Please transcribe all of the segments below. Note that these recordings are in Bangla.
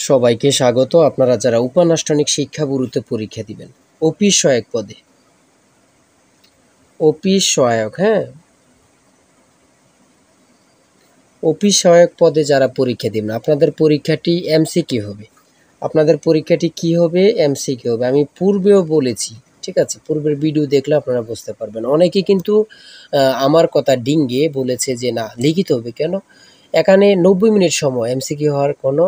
সবাইকে স্বাগত। আপনারা যারা উপানাষ্টনিক শিক্ষা ব্যুরোতে পরীক্ষা দিবেন অফিস সহায়ক পদে, অফিস সহায়ক, অফিস সহায়ক পদে যারা পরীক্ষা দিবেন আপনাদের পরীক্ষাটি এমসিকিউ হবে। আপনাদের পরীক্ষাটি কি হবে? এমসিকিউ হবে। আমি পূর্বেও বলেছি, ঠিক আছে, পূর্বের ভিডিও দেখলে আপনারা বুঝতে পারবেন। অনেকে কিন্তু আমার কথা ডিঙ্গে বলেছে যে না লিখিত হবে। কেন? এখানে 90 মিনিট সময় এমসিকিউ হওয়ার কোনো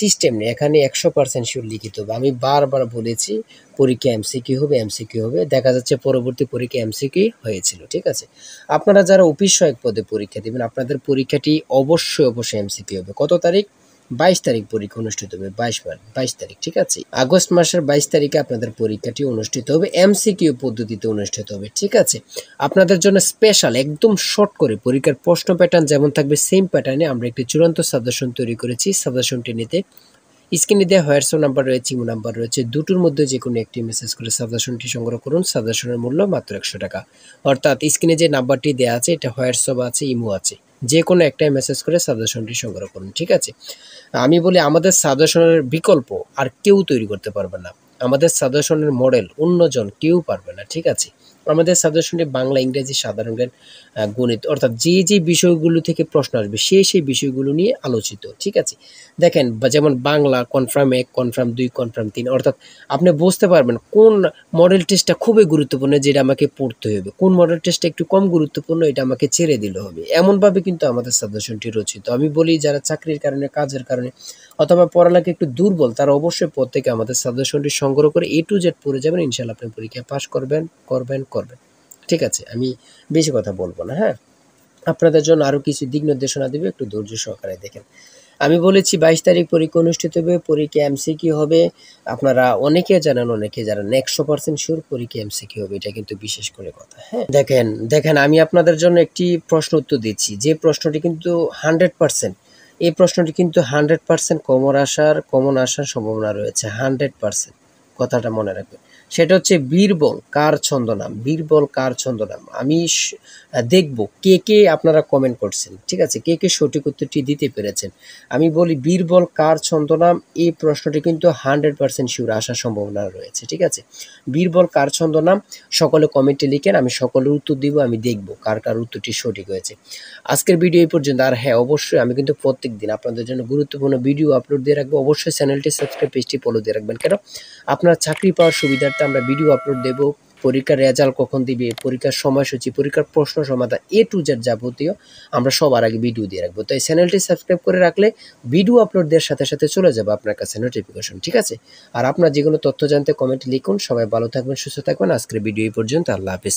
সিস্টেম নেই। এখানে 100% শিওর লিখিত হবে। আমি বারবার বলেছি পরীক্ষা এমসিকিউ হবে, এমসিকিউ হবে। দেখা যাচ্ছে পরবর্তী পরীক্ষা এমসিকিউ হয়েছিল, ঠিক আছে। আপনারা যারা অফিস সহায়ক পদে পরীক্ষা দেবেন আপনাদের পরীক্ষাটি অবশ্যই এমসিকিউ হবে। কত তারিখ? 22 তারিখ পরীক্ষা অনুষ্ঠিত হবে। 22 তারিখ, ঠিক আছে। আগস্ট মাসের 22 তারিখে আপনাদের পরীক্ষাটি অনুষ্ঠিত হবে, এমসিকিউ পদ্ধতিতে অনুষ্ঠিত হবে, ঠিক আছে। আপনাদের জন্য স্পেশাল একদম শর্ট করে পরীক্ষার প্রশ্ন প্যাটার্ন যেমন থাকবে সেম প্যাটার্নে আমরা একটি চূড়ান্ত সাজেশন তৈরি করেছি। সাজেশনটি নিতে স্ক্রিনে দেওয়া হোয়াটসঅ্যাপ নাম্বার রয়েছে, ইমো নাম্বার রয়েছে, দুটোর মধ্যে যে কোনো একটি মেসেজ করে সাজেশনটি সংগ্রহ করুন। সাজেশনের মূল্য মাত্র 100 টাকা। অর্থাৎ স্ক্রিনে যে নাম্বারটি দেওয়া আছে এটা হোয়াটসঅ্যাপ আছে, ইমো আছে, যে কোনো একটাই মেসেজ করে সাজেশনটি সংগ্রহ করুন, ঠিক আছে। আমি বলি আমাদের সাজেশনের বিকল্প আর কেউ তৈরি করতে পারবে না। আমাদের সাজেশনের মডেল অন্যজন কেউ পারবে না, ঠিক আছে। আমাদের সাজেশনে বাংলা, ইংরেজি, সাধারণ জ্ঞান, গণিত, অর্থাৎ যে বিষয়গুলো থেকে প্রশ্ন আসবে সেই বিষয়গুলো নিয়ে আলোচিত, ঠিক আছে। দেখেন যেমন বাংলা কনফার্ম 1, কনফার্ম 2, কনফার্ম 3, অর্থাৎ আপনি বুঝতে পারবেন কোন মডেল টেস্টটা খুবই গুরুত্বপূর্ণ যেটা আমাকে পড়তে হবে, কোন মডেল টেস্টটা একটু কম গুরুত্বপূর্ণ এটা আমাকে ছেড়ে দিলে হবে। এমনভাবে কিন্তু আমাদের সাজেশনটি রচিত। আমি বলি যারা চাকরির কারণে, কাজের কারণে অথবা পড়ালেখা একটু দুর্বল তারা অবশ্যই প্রত্যেকে আমাদের সাজেশনটি সংগ্রহ করে A to Z পড়ে যাবেন, ইনশাআল্লাহ আপনি পরীক্ষায় পাস করবেন। ঠিক আছে, আমি বেশি কথা বলবো না। আপনাদের জন্য আরও কিছু দিক নির্দেশনা দেবে, একটু ধৈর্য সহকারে দেখেন। আমি বলেছি 22 তারিখ পরীক্ষা অনুষ্ঠিত হবে, পরীক্ষা এমসিকিউ হবে। আপনারা অনেকে জানেন 100% শিওর পরীক্ষা এমসিকিউ হবে, এটা কিন্তু বিশেষ করে কথা। দেখেন আমি আপনাদের জন্য একটি প্রশ্ন উত্তর দিচ্ছি, যে প্রশ্নটি কিন্তু 100%, এই প্রশ্নটি কিন্তু 100% কমন আসার সম্ভাবনা রয়েছে, 100%। কথাটা মনে রাখবেন। সেটা হচ্ছে বীরবল কার ছন্দনাম, বীরবল কার ছন্দনাম। আমি দেখব কে আপনারা কমেন্ট করছেন, ঠিক আছে, কে সঠিক উত্তরটি দিতে পেরেছেন। আমি বলি বীরবল কার ছন্দনাম, এই প্রশ্নটি কিন্তু 100% শিওর আসার সম্ভাবনা রয়েছে, ঠিক আছে। বীরবল কার ছন্দনাম সকলে কমেন্টে লিখেন, আমি সকলের উত্তর দিব, আমি দেখব কার উত্তরটি সঠিক হয়েছে। আজকের ভিডিও এই পর্যন্ত। আর অবশ্যই আমি কিন্তু প্রত্যেক দিন আপনাদের জন্য গুরুত্বপূর্ণ ভিডিও আপলোড দিয়ে রাখবো। অবশ্যই চ্যানেলটি সাবস্ক্রাইব, পেজটি ফলো দিয়ে রাখবেন। কেন? আপনার চাকরি পাওয়ার সুবিধার্থে আমরা ভিডিও আপলোড দেব। পরীক্ষার রেজাল্ট কখন দিবে, পরীক্ষার সময়সূচি, পরীক্ষার প্রশ্ন সমাধান A to Z যাবতীয় আমরা সবার আগে ভিডিও দিয়ে রাখবো। তাই চ্যানেলটি সাবস্ক্রাইব করে রাখলে ভিডিও আপলোড দেওয়ার সাথে সাথে চলে যাবে আপনার কাছে নোটিফিকেশন, ঠিক আছে। আর আপনার যে কোনো তথ্য জানতে কমেন্টে লিখুন। সবাই ভালো থাকবেন, সুস্থ থাকবেন। আজকের ভিডিও এই পর্যন্ত। আল্লাহ হাফেজ।